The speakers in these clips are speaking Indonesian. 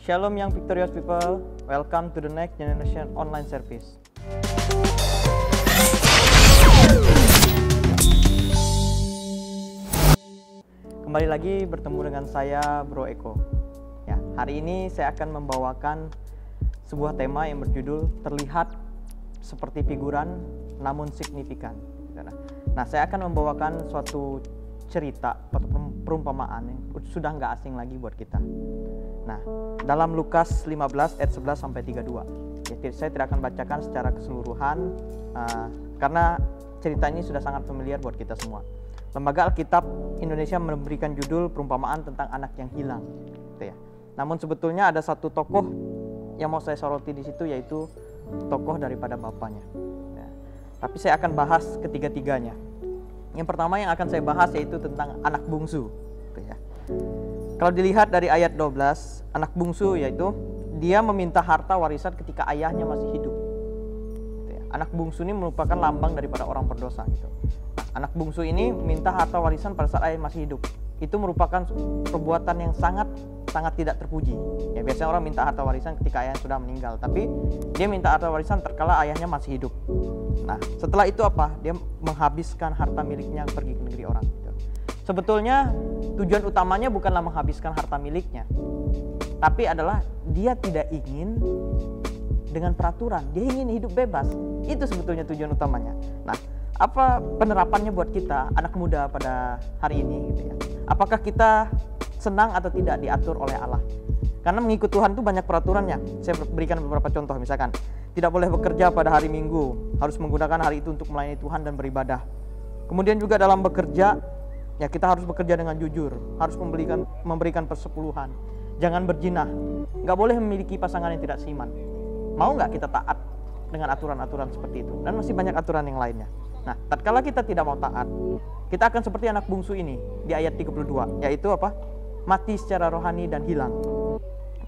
Shalom young victorious people, welcome to the next generation online service. Kembali lagi bertemu dengan saya Bro Eko. Ya, hari ini saya akan membawakan sebuah tema yang berjudul terlihat seperti figuran namun signifikan. Nah, saya akan membawakan suatu cerita atau perumpamaan yang sudah nggak asing lagi buat kita. Nah, dalam Lukas 15 ayat 11 sampai 32. Ya, saya tidak akan bacakan secara keseluruhan karena cerita ini sudah sangat familiar buat kita semua. Lembaga Alkitab Indonesia memberikan judul perumpamaan tentang anak yang hilang, gitu ya. Namun sebetulnya ada satu tokoh yang mau saya soroti di situ, yaitu tokoh daripada bapaknya. Ya. Tapi saya akan bahas ketiga-tiganya. Yang pertama yang akan saya bahas yaitu tentang anak bungsu, gitu ya. Kalau dilihat dari ayat 12, anak bungsu yaitu dia meminta harta warisan ketika ayahnya masih hidup. Gitu ya. Anak bungsu ini merupakan lambang daripada orang berdosa. Gitu. Anak bungsu ini minta harta warisan pada saat ayah masih hidup. Itu merupakan perbuatan yang sangat tidak terpuji. Ya, biasanya orang minta harta warisan ketika ayahnya sudah meninggal, tapi dia minta harta warisan terkala ayahnya masih hidup. Nah, setelah itu apa? Dia menghabiskan harta miliknya pergi ke negeri orang. Gitu. Sebetulnya tujuan utamanya bukanlah menghabiskan harta miliknya, tapi adalah dia tidak ingin dengan peraturan. Dia ingin hidup bebas. Itu sebetulnya tujuan utamanya. Nah, apa penerapannya buat kita anak muda pada hari ini, gitu ya? Apakah kita senang atau tidak diatur oleh Allah? Karena mengikut Tuhan itu banyak peraturannya. Saya berikan beberapa contoh, misalkan tidak boleh bekerja pada hari Minggu, harus menggunakan hari itu untuk melayani Tuhan dan beribadah. Kemudian juga dalam bekerja, ya kita harus bekerja dengan jujur, harus memberikan persepuluhan, jangan berzinah, nggak boleh memiliki pasangan yang tidak seiman. Mau nggak kita taat dengan aturan-aturan seperti itu? Dan masih banyak aturan yang lainnya. Nah, tatkala kita tidak mau taat, kita akan seperti anak bungsu ini di ayat 32, yaitu apa? Mati secara rohani dan hilang.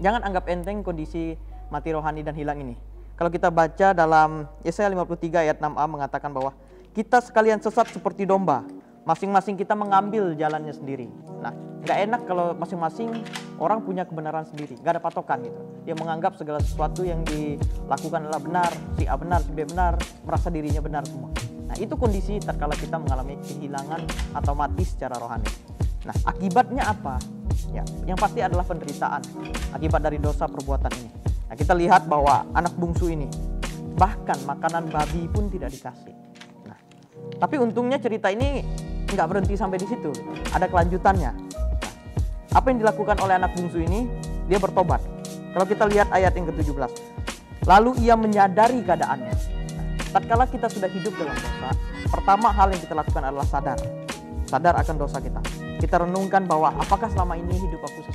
Jangan anggap enteng kondisi mati rohani dan hilang ini. Kalau kita baca dalam Yesaya 53 ayat 6a mengatakan bahwa kita sekalian sesat seperti domba, masing-masing kita mengambil jalannya sendiri. Nah, nggak enak kalau masing-masing orang punya kebenaran sendiri, nggak ada patokan gitu. Dia menganggap segala sesuatu yang dilakukan adalah benar, si A benar, si B benar, merasa dirinya benar semua. Nah, itu kondisi tatkala kita mengalami kehilangan atau mati secara rohani. Nah, akibatnya apa? Ya, yang pasti adalah penderitaan akibat dari dosa perbuatan ini. Nah, kita lihat bahwa anak bungsu ini bahkan makanan babi pun tidak dikasih. Nah, tapi untungnya cerita ini nggak berhenti sampai di situ. Ada kelanjutannya. Nah, apa yang dilakukan oleh anak bungsu ini? Dia bertobat. Kalau kita lihat ayat yang ke-17. Lalu ia menyadari keadaannya. Nah, tatkala kita sudah hidup dalam dosa, pertama hal yang kita lakukan adalah sadar akan dosa kita. Kita renungkan bahwa apakah selama ini hidup aku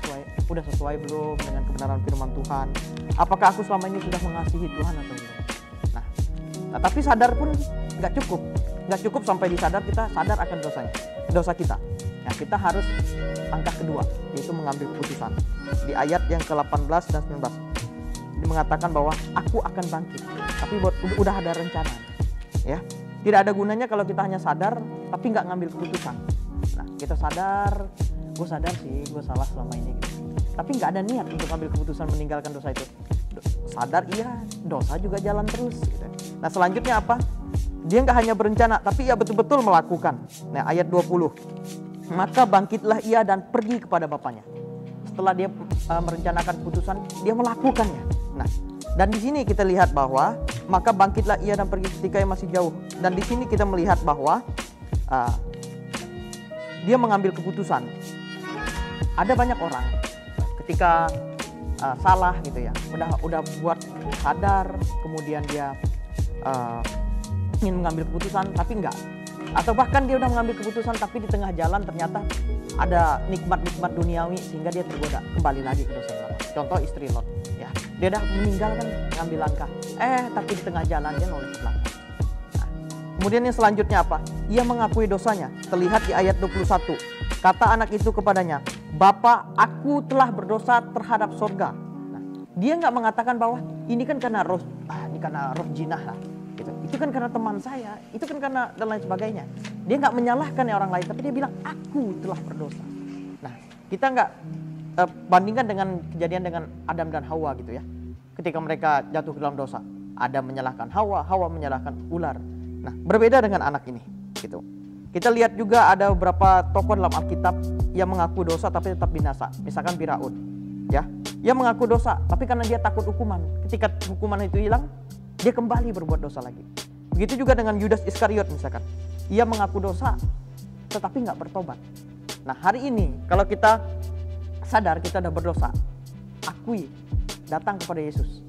sudah sesuai belum dengan kebenaran firman Tuhan? Apakah aku selama ini sudah mengasihi Tuhan atau belum? Nah, tapi sadar pun nggak cukup sampai disadar, kita sadar akan dosa kita. Nah, kita harus langkah kedua, yaitu mengambil keputusan. Di ayat yang ke-18 dan 19 dia mengatakan bahwa aku akan bangkit, tapi udah ada rencana. Ya, tidak ada gunanya kalau kita hanya sadar tapi nggak ngambil keputusan. Nah, kita sadar, gue sadar sih gue salah selama ini gitu. Tapi nggak ada niat untuk ambil keputusan meninggalkan dosa itu. Sadar iya, dosa juga jalan terus gitu. Nah, selanjutnya apa? Dia nggak hanya berencana, tapi ia betul-betul melakukan. Nah, ayat 20. Maka bangkitlah ia dan pergi kepada bapaknya. Setelah dia merencanakan keputusan, dia melakukannya. Nah, dan di sini kita lihat bahwa maka bangkitlah ia dan pergi ketika ia masih jauh. Dan di sini kita melihat bahwa dia mengambil keputusan. Ada banyak orang ketika salah gitu ya, udah buat sadar, kemudian dia ingin mengambil keputusan tapi enggak, atau bahkan dia udah mengambil keputusan tapi di tengah jalan ternyata ada nikmat-nikmat duniawi sehingga dia tergoda kembali lagi ke dosa yang lama. Contoh istri Lot, ya, dia udah meninggalkan mengambil langkah, tapi di tengah jalan dia noleh ke belakang. Nah, kemudian yang selanjutnya apa? Ia mengakui dosanya. Terlihat di ayat 21. Kata anak itu kepadanya, Bapa, aku telah berdosa terhadap sorga. Nah, dia nggak mengatakan bahwa ini kan karena roh jinah lah. Gitu. Itu kan karena teman saya, itu kan karena dan lain sebagainya. Dia nggak menyalahkan orang lain, tapi dia bilang aku telah berdosa. Nah, kita nggak bandingkan dengan kejadian dengan Adam dan Hawa gitu ya. Ketika mereka jatuh ke dalam dosa, Adam menyalahkan Hawa, Hawa menyalahkan ular. Nah, berbeda dengan anak ini gitu. Kita lihat juga ada beberapa tokoh dalam Alkitab yang mengaku dosa tapi tetap binasa. Misalkan Firaun, ya. Dia mengaku dosa, tapi karena dia takut hukuman. Ketika hukuman itu hilang, dia kembali berbuat dosa lagi. Begitu juga dengan Yudas Iskariot misalkan. Ia mengaku dosa, tetapi nggak bertobat. Nah, hari ini kalau kita sadar kita sudah berdosa, akui, datang kepada Yesus.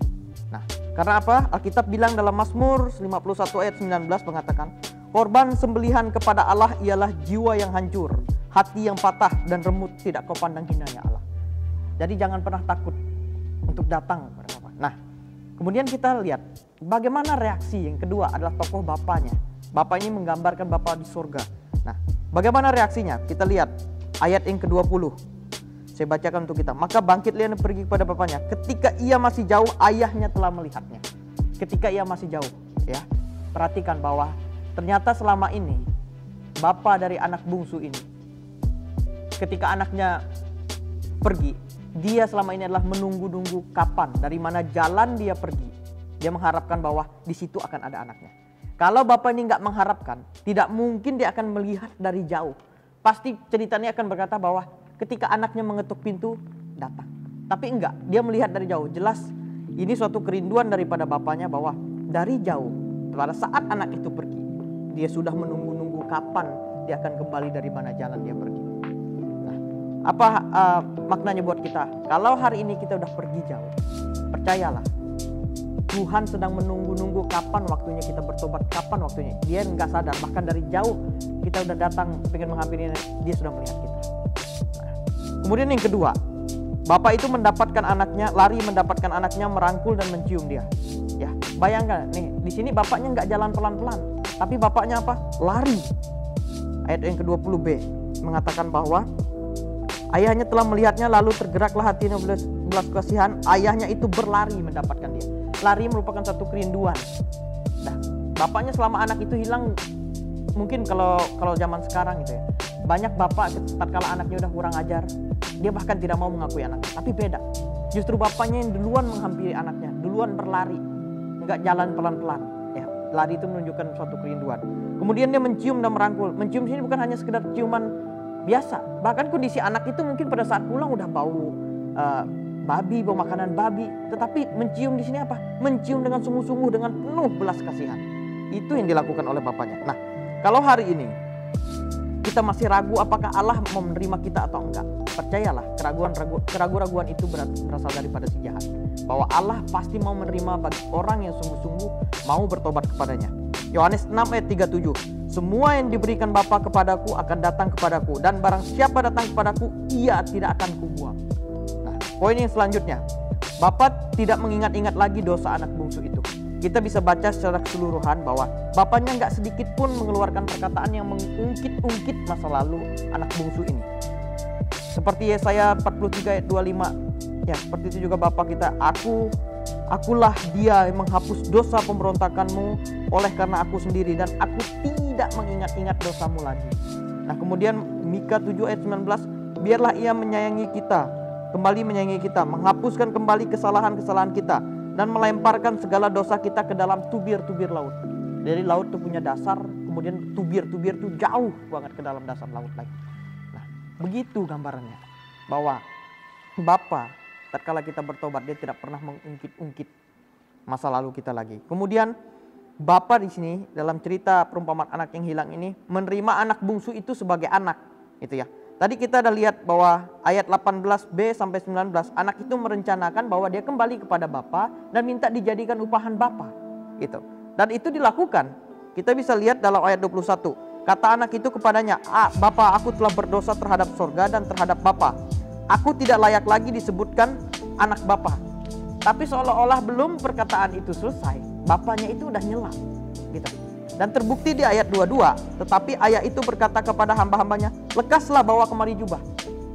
Nah, karena apa? Alkitab bilang dalam Mazmur 51 ayat 19 mengatakan, korban sembelihan kepada Allah ialah jiwa yang hancur, hati yang patah dan remut tidak kau pandang hinanya Allah. Jadi jangan pernah takut untuk datang kepada Bapa. Nah, kemudian kita lihat bagaimana reaksi yang kedua adalah tokoh bapaknya. Bapak ini menggambarkan Bapa di surga. Nah, bagaimana reaksinya? Kita lihat ayat yang ke-20. Saya bacakan untuk kita. Maka bangkitlah dan pergi kepada bapaknya. Ketika ia masih jauh, ayahnya telah melihatnya. Ketika ia masih jauh, ya. Perhatikan bahwa ternyata selama ini bapa dari anak bungsu ini, ketika anaknya pergi, dia selama ini adalah menunggu-nunggu kapan, dari mana jalan dia pergi. Dia mengharapkan bahwa di situ akan ada anaknya. Kalau bapak ini nggak mengharapkan, tidak mungkin dia akan melihat dari jauh. Pasti ceritanya akan berkata bahwa ketika anaknya mengetuk pintu, datang. Tapi enggak, dia melihat dari jauh. Jelas ini suatu kerinduan daripada bapaknya bahwa dari jauh, pada saat anak itu pergi, dia sudah menunggu-nunggu kapan dia akan kembali dari mana jalan dia pergi. Nah, apa maknanya buat kita? Kalau hari ini kita udah pergi jauh, percayalah, Tuhan sedang menunggu-nunggu kapan waktunya kita bertobat, kapan waktunya. Dia nggak sadar, bahkan dari jauh kita udah datang pengen menghampiri, dia sudah melihat kita. Nah, kemudian yang kedua, bapak itu mendapatkan anaknya, lari mendapatkan anaknya, merangkul dan mencium dia. Ya, bayangkan nih, di sini bapaknya nggak jalan pelan-pelan, tapi bapaknya apa? Lari. Ayat yang ke-20b mengatakan bahwa ayahnya telah melihatnya, lalu tergeraklah hatinya belas kasihan. Ayahnya itu berlari mendapatkan dia. Lari merupakan satu kerinduan. Nah, bapaknya selama anak itu hilang, mungkin kalau zaman sekarang gitu ya, banyak bapak tatkala anaknya udah kurang ajar, dia bahkan tidak mau mengakui anaknya. Tapi beda, justru bapaknya yang duluan menghampiri anaknya, duluan berlari, nggak jalan pelan-pelan. Ya, lari itu menunjukkan suatu kerinduan. Kemudian dia mencium dan merangkul. Mencium sini bukan hanya sekedar ciuman biasa, bahkan kondisi anak itu mungkin pada saat pulang udah bau babi, bau makanan babi, tetapi mencium di sini apa? Mencium dengan sungguh-sungguh, dengan penuh belas kasihan. Itu yang dilakukan oleh bapaknya. Nah, kalau hari ini kita masih ragu apakah Allah mau menerima kita atau enggak, percayalah, keraguan-raguan itu berasal daripada si jahat. Bahwa Allah pasti mau menerima bagi orang yang sungguh-sungguh mau bertobat kepadanya. Yohanes 6 ayat 37. Semua yang diberikan Bapa kepadaku akan datang kepadaku, dan barang siapa datang kepadaku, ia tidak akan kubuang. Poin yang selanjutnya, Bapa tidak mengingat-ingat lagi dosa anak bungsu itu. Kita bisa baca secara keseluruhan bahwa bapaknya nggak sedikit pun mengeluarkan perkataan yang mengungkit-ungkit masa lalu anak bungsu ini. Seperti Yesaya 43 ayat 25, ya seperti itu juga Bapa kita, akulah dia yang menghapus dosa pemberontakanmu oleh karena aku sendiri, dan aku tidak mengingat-ingat dosamu lagi. Nah, kemudian Mika 7 ayat 19, biarlah ia menyayangi kita, kembali menyayangi kita, menghapuskan kembali kesalahan-kesalahan kita, dan melemparkan segala dosa kita ke dalam tubir-tubir laut. Jadi laut itu punya dasar, kemudian tubir-tubir itu jauh banget ke dalam dasar laut lagi. Nah, begitu gambarannya, bahwa Bapa tatkala kita bertobat, dia tidak pernah mengungkit-ungkit masa lalu kita lagi. Kemudian Bapa di sini dalam cerita perumpamaan anak yang hilang ini menerima anak bungsu itu sebagai anak, gitu ya. Tadi kita ada lihat bahwa ayat 18b sampai 19, anak itu merencanakan bahwa dia kembali kepada bapa dan minta dijadikan upahan bapa, gitu. Dan itu dilakukan. Kita bisa lihat dalam ayat 21. Kata anak itu kepadanya, Bapa, aku telah berdosa terhadap sorga dan terhadap bapa. Aku tidak layak lagi disebutkan anak bapa. Tapi seolah-olah belum perkataan itu selesai, bapaknya itu udah nyela, gitu. Dan terbukti di ayat 22, tetapi ayah itu berkata kepada hamba-hambanya, lekaslah bawa kemari jubah.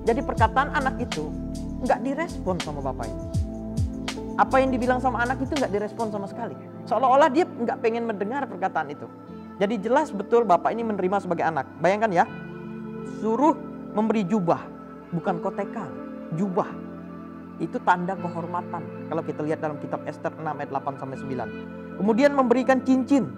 Jadi perkataan anak itu nggak direspon sama bapaknya. Apa yang dibilang sama anak itu nggak direspon sama sekali. Seolah-olah dia nggak pengen mendengar perkataan itu. Jadi jelas betul bapak ini menerima sebagai anak. Bayangkan ya, suruh memberi jubah, bukan kotekan. jubah. Itu tanda kehormatan. Kalau kita lihat dalam kitab Ester 6 ayat 8 sampai 9. Kemudian memberikan cincin.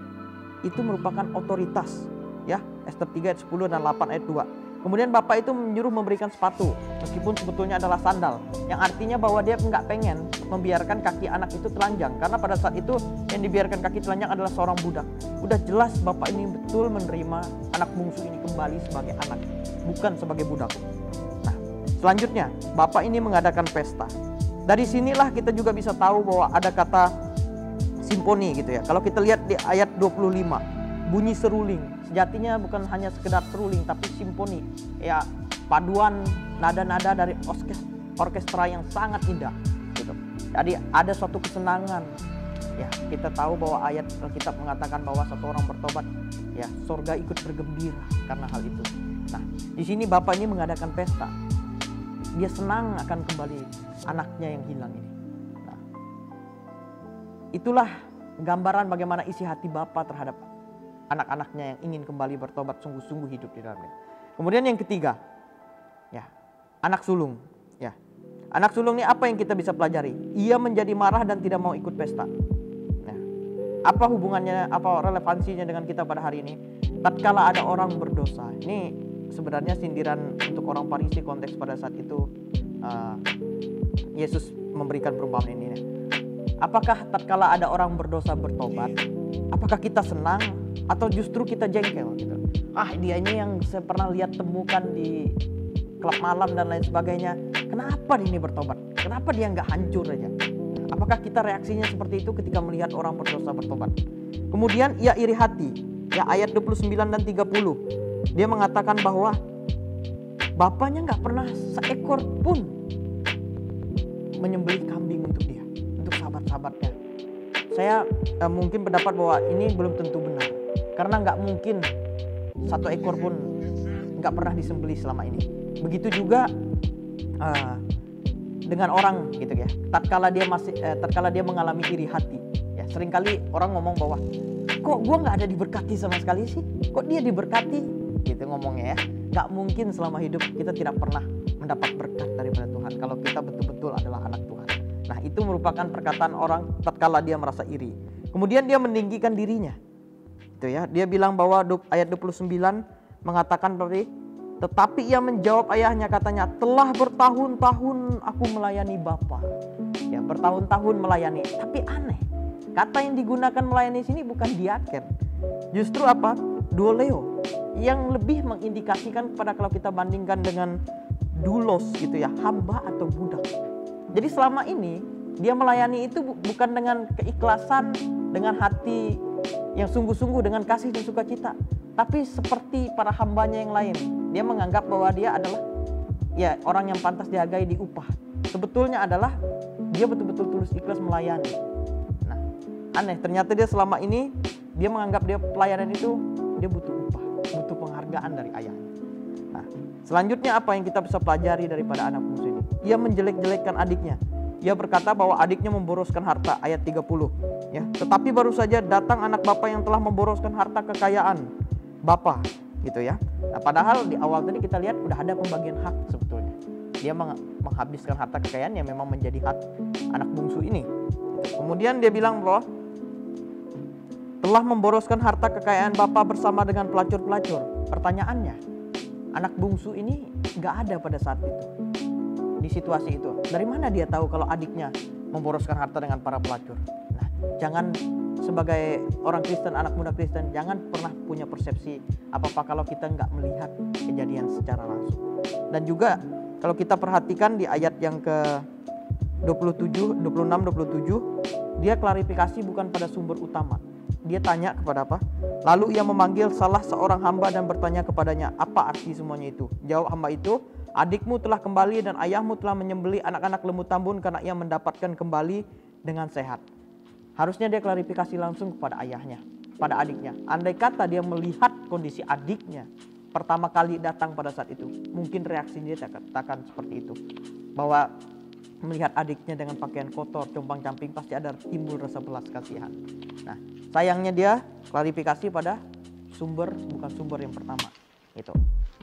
Itu merupakan otoritas. Ya, Ester 3 ayat 10 dan 8 ayat 2. Kemudian bapak itu menyuruh memberikan sepatu, meskipun sebetulnya adalah sandal, yang artinya bahwa dia nggak pengen membiarkan kaki anak itu telanjang, karena pada saat itu yang dibiarkan kaki telanjang adalah seorang budak. Udah jelas bapak ini betul menerima anak bungsu ini kembali sebagai anak, bukan sebagai budak. Nah, selanjutnya bapak ini mengadakan pesta. Dari sinilah kita juga bisa tahu bahwa ada kata simfoni gitu ya. Kalau kita lihat di ayat 25, bunyi seruling. Sejatinya bukan hanya sekedar seruling, tapi simfoni, ya, paduan nada-nada dari orkestra yang sangat indah gitu. Jadi ada suatu kesenangan. Ya, kita tahu bahwa ayat Alkitab mengatakan bahwa satu orang bertobat, ya, surga ikut bergembira karena hal itu. Nah, di sini bapak ini mengadakan pesta. Dia senang akan kembali anaknya yang hilang ini. Nah, itulah gambaran bagaimana isi hati bapak terhadap anak-anaknya yang ingin kembali bertobat sungguh-sungguh hidup di dalamnya. Kemudian yang ketiga, ya, anak sulung. Ya, anak sulung ini apa yang kita bisa pelajari? Ia menjadi marah dan tidak mau ikut pesta. Nah, apa hubungannya, apa relevansinya dengan kita pada hari ini? Tatkala ada orang berdosa, ini sebenarnya sindiran untuk orang Farisi konteks pada saat itu Yesus memberikan perumpamaan ini. Apakah tatkala ada orang berdosa bertobat, apakah kita senang atau justru kita jengkel gitu? Dia ini yang saya pernah lihat temukan di klub malam dan lain sebagainya. Kenapa dia ini bertobat? Kenapa dia nggak hancur aja? Apakah kita reaksinya seperti itu ketika melihat orang berdosa bertobat? Kemudian ia iri hati. Ya, ayat 29 dan 30. Dia mengatakan bahwa bapaknya nggak pernah seekor pun menyembelih kambing untuk dia, untuk sahabat-sahabatnya. Saya mungkin pendapat bahwa ini belum tentu benar, karena nggak mungkin satu ekor pun nggak pernah disembelih selama ini. Begitu juga dengan orang gitu ya. Tatkala dia mengalami iri hati, ya, seringkali orang ngomong bahwa kok gua nggak ada diberkati sama sekali sih, kok dia diberkati gitu ngomongnya ya. Nggak mungkin selama hidup kita tidak pernah mendapat berkat daripada Tuhan kalau kita betul-betul adalah anak Tuhan. Nah, itu merupakan perkataan orang tatkala dia merasa iri. Kemudian dia meninggikan dirinya. Itu ya, dia bilang bahwa ayat 29 mengatakan seperti, tetapi ia menjawab ayahnya, katanya, telah bertahun-tahun aku melayani Bapa. Ya, bertahun-tahun melayani. Tapi aneh, kata yang digunakan melayani sini bukan diaken. Justru apa? Duoleo, yang lebih mengindikasikan kepada, kalau kita bandingkan dengan doulos gitu ya, hamba atau budak. Jadi selama ini dia melayani itu bukan dengan keikhlasan, dengan hati yang sungguh-sungguh, dengan kasih dan sukacita, tapi seperti para hambanya yang lain. Dia menganggap bahwa dia adalah, ya, orang yang pantas dihargai, diupah. Sebetulnya adalah dia betul-betul tulus ikhlas melayani. Nah, aneh, ternyata dia selama ini dia menganggap dia pelayanan itu dia butuh upah, butuh penghargaan dari ayahnya. Nah, selanjutnya apa yang kita bisa pelajari daripada anak bungsu ini? Ia menjelek-jelekkan adiknya. Ia berkata bahwa adiknya memboroskan harta, ayat 30. Ya, tetapi baru saja datang anak bapa yang telah memboroskan harta kekayaan bapa, gitu ya. Nah, padahal di awal tadi kita lihat udah ada pembagian hak sebetulnya. Dia menghabiskan harta kekayaan yang memang menjadi hak anak bungsu ini. Kemudian dia bilang bahwa telah memboroskan harta kekayaan bapa bersama dengan pelacur-pelacur. Pertanyaannya, anak bungsu ini nggak ada pada saat itu, di situasi itu. Dari mana dia tahu kalau adiknya memboroskan harta dengan para pelacur? Nah, jangan sebagai orang Kristen, anak muda Kristen, jangan pernah punya persepsi apa-apa kalau kita nggak melihat kejadian secara langsung. Dan juga kalau kita perhatikan di ayat yang ke 26, 27, dia klarifikasi bukan pada sumber utama. Dia tanya kepada apa? Lalu ia memanggil salah seorang hamba dan bertanya kepadanya, apa arti semuanya itu? Jawab hamba itu, adikmu telah kembali dan ayahmu telah menyembelih anak-anak lembu tambun karena ia mendapatkan kembali dengan sehat. Harusnya dia klarifikasi langsung kepada ayahnya, pada adiknya. Andai kata dia melihat kondisi adiknya pertama kali datang pada saat itu, mungkin reaksinya dia katakan seperti itu. Bahwa melihat adiknya dengan pakaian kotor, compang-camping, pasti ada timbul rasa belas kasihan. Nah, sayangnya dia klarifikasi pada sumber, bukan sumber yang pertama. Gitu.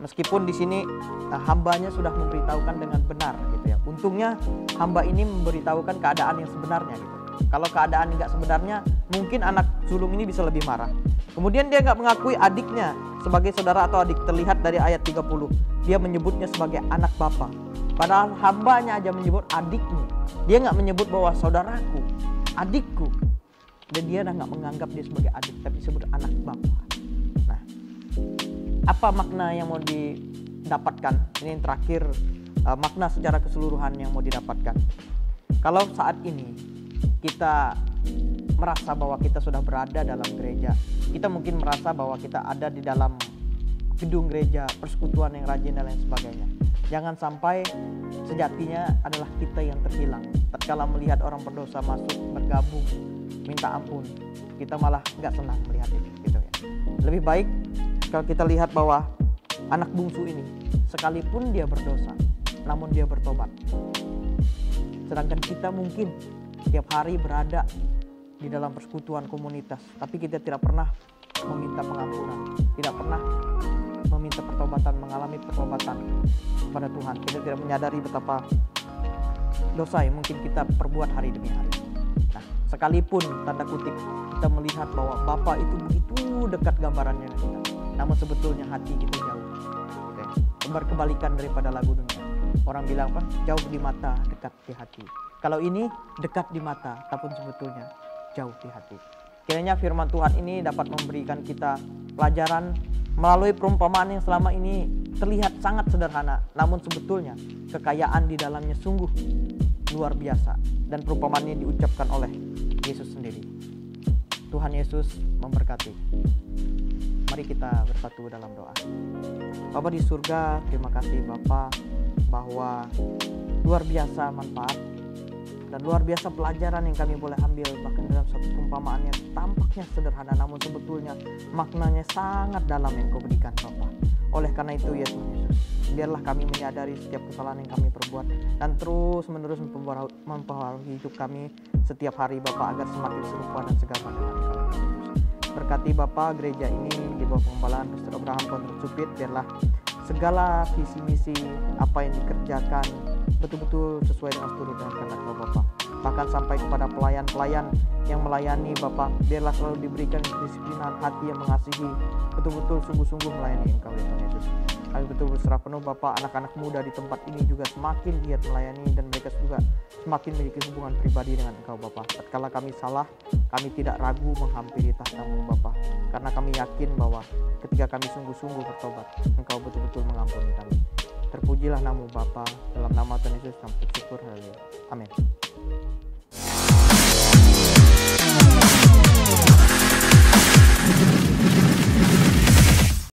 Meskipun di sini hambanya sudah memberitahukan dengan benar gitu ya. Untungnya hamba ini memberitahukan keadaan yang sebenarnya gitu. Kalau keadaan nggak sebenarnya, mungkin anak sulung ini bisa lebih marah. Kemudian dia nggak mengakui adiknya sebagai saudara atau adik. Terlihat dari ayat 30, dia menyebutnya sebagai anak bapa. Padahal hambanya aja menyebut adiknya. Dia nggak menyebut bahwa saudaraku, adikku. Dan dia udah nggak menganggap dia sebagai adik, tapi disebut anak bapa. Nah, apa makna yang mau didapatkan? Ini yang terakhir, makna secara keseluruhan yang mau didapatkan. Kalau saat ini kita merasa bahwa kita sudah berada dalam gereja, kita mungkin merasa bahwa kita ada di dalam gedung gereja, persekutuan yang rajin dan lain sebagainya. Jangan sampai sejatinya adalah kita yang terhilang. Tatkala melihat orang berdosa masuk, bergabung, minta ampun, kita malah nggak senang melihat itu gitu ya. Lebih baik kalau kita lihat bahwa anak bungsu ini, sekalipun dia berdosa, namun dia bertobat. Sedangkan kita mungkin tiap hari berada di dalam persekutuan komunitas, tapi kita tidak pernah meminta pengampunan, tidak pernah meminta pertobatan, mengalami pertobatan kepada Tuhan. Kita tidak menyadari betapa dosa yang mungkin kita perbuat hari demi hari. Nah, sekalipun tanda kutip kita melihat bahwa Bapa itu begitu dekat gambarannya dengan kita, namun sebetulnya hati kita jauh. Berkebalikan daripada lagu dunia. Orang bilang apa? Jauh di mata, dekat di hati. Kalau ini dekat di mata, tapi sebetulnya jauh di hati. Kiranya firman Tuhan ini dapat memberikan kita pelajaran melalui perumpamaan yang selama ini terlihat sangat sederhana, namun sebetulnya kekayaan di dalamnya sungguh luar biasa. Dan perumpamaan ini diucapkan oleh Yesus sendiri. Tuhan Yesus memberkati. Mari kita bersatu dalam doa. Bapa di surga, terima kasih Bapa bahwa luar biasa manfaat dan luar biasa pelajaran yang kami boleh ambil, bahkan dalam satu perumpamaan yang tampaknya sederhana namun sebetulnya maknanya sangat dalam yang Kau berikan Bapa. Oleh karena itu ya Tuhan Yesus, biarlah kami menyadari setiap kesalahan yang kami perbuat dan terus menerus mempengaruhi hidup kami setiap hari Bapa, agar semakin serupa dan segala dengan Engkau Yesus. Berkati Bapa gereja ini di bawah pengembalaan Pastor Abraham Pondok Supit, biarlah segala visi misi apa yang dikerjakan betul-betul sesuai dengan seluruh dan kehendak Kau Bapa. Bahkan sampai kepada pelayan-pelayan yang melayani Bapa, biarlah selalu diberikan kedisiplinan hati yang mengasihi, betul-betul sungguh-sungguh melayani Engkau ya Tuhan Yesus. Kami betul berserah penuh Bapa, anak-anak muda di tempat ini juga semakin giat melayani dan mereka juga semakin memiliki hubungan pribadi dengan Engkau Bapa. Tatkala kami salah, kami tidak ragu menghampiri tahta-Mu Bapa, karena kami yakin bahwa ketika kami sungguh-sungguh bertobat, Engkau betul-betul mengampuni kami. Terpujilah nama Bapa, dalam nama Tuhan Yesus kami bersyukur. Haleluya. Amin.